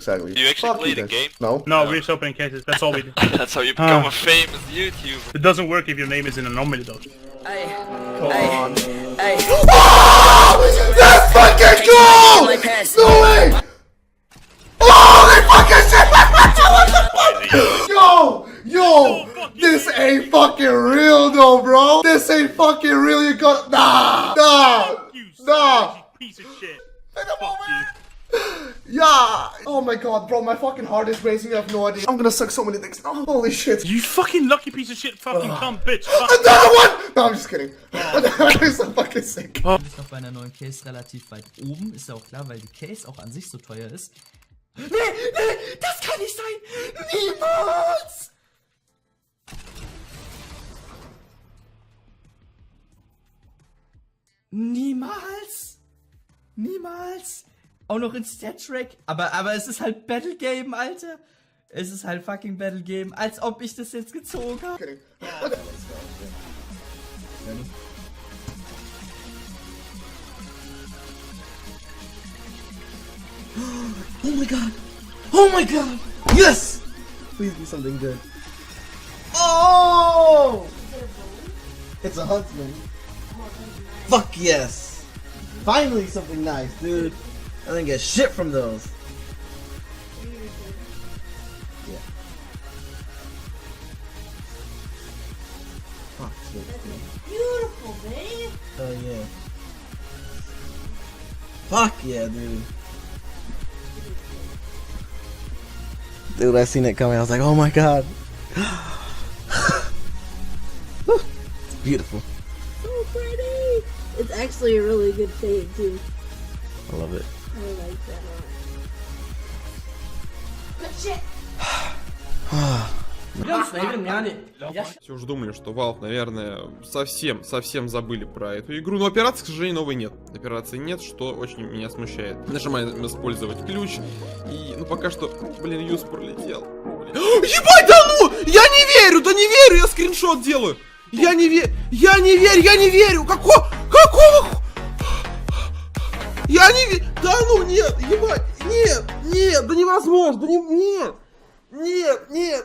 exactly. Do you actually play the game? No. No, we're just opening cases. That's all we do. That's how you become a famous YouTuber. It doesn't work if your name is in a anomaly though. Come on. Oh! Let's fucking go! No way! Holy fucking shit! Yo! This ain't fucking real though, bro! This ain't fucking real, you got- Nah! Piece of shit. Yeah! Oh my god, bro, my fucking heart is racing, you have no idea. I'm gonna suck so many dicks. Oh, holy shit. You fucking lucky piece of shit fucking cunt bitch. Another one! No, I'm just kidding. That is so fucking sick. Ist noch bei einer neuen Case relativ weit oben, ist ja auch klar, weil die Case auch an sich so teuer ist. Nee, das kann nicht sein! Niemals! Niemals! Auch noch in Stat-Track. Aber es ist halt Battle Game, Alter. Es ist halt fucking Battle Game. Als ob ich das jetzt gezogen habe. Oh my god! Oh my god! Yes! Please be something good. Oh! It's a huntsman. Fuck yes! Finally something nice, dude. I didn't get shit from those. Yeah. Fuck, Beautiful, babe. oh yeah. Fuck yeah, dude. Dude, I seen it coming. I was like, oh my god. It's beautiful. So pretty. It's actually a really good fade too. I love it. I like that a lot. Good shit. Все уже думали, что Valve, наверное, совсем забыли про эту игру. Но операции, к сожалению, новой нет. Операции нет, что очень меня смущает. Нажимаем использовать ключ. И, ну, пока что, блин, юз пролетел. Ебать, да ну! Я не верю, да не верю, я скриншот делаю. Я не верю. Какого? Я не верю. Да ну, нет, ебать, нет, да невозможно, да нет. Нет. Я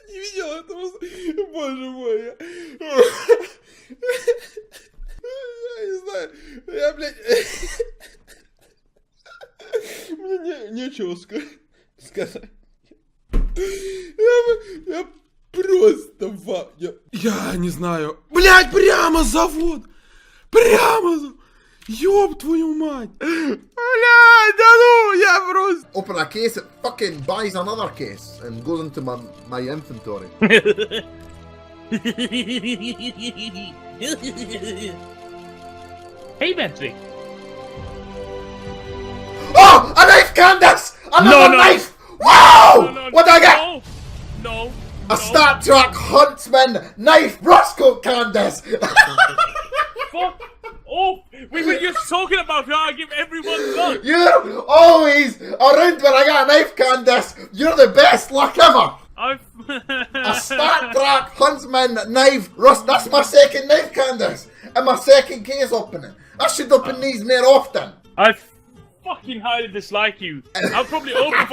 не видел этого. Боже мой. Я не знаю. Я, блядь. Мне нечего сказать. Я просто я не знаю. Блять, прямо завод! Ёб твою мать! Блять, да ну, я просто... Open a case, it fucking buys another case and goes into my inventory. Hey, Patrick. Oh! A knife, Candace! Another knife! Wow! No, what do I get? No. A Star Trek Huntsman knife, Roscoe, Candace! Fuck off! We were just talking about how I give everyone luck. You're always around when I got a knife, Candace! You're the best luck ever! A Star Trek Huntsman knife, that's my second knife, Candace! And my second case opening. I should open these more often. I fucking highly dislike you. I'll probably open for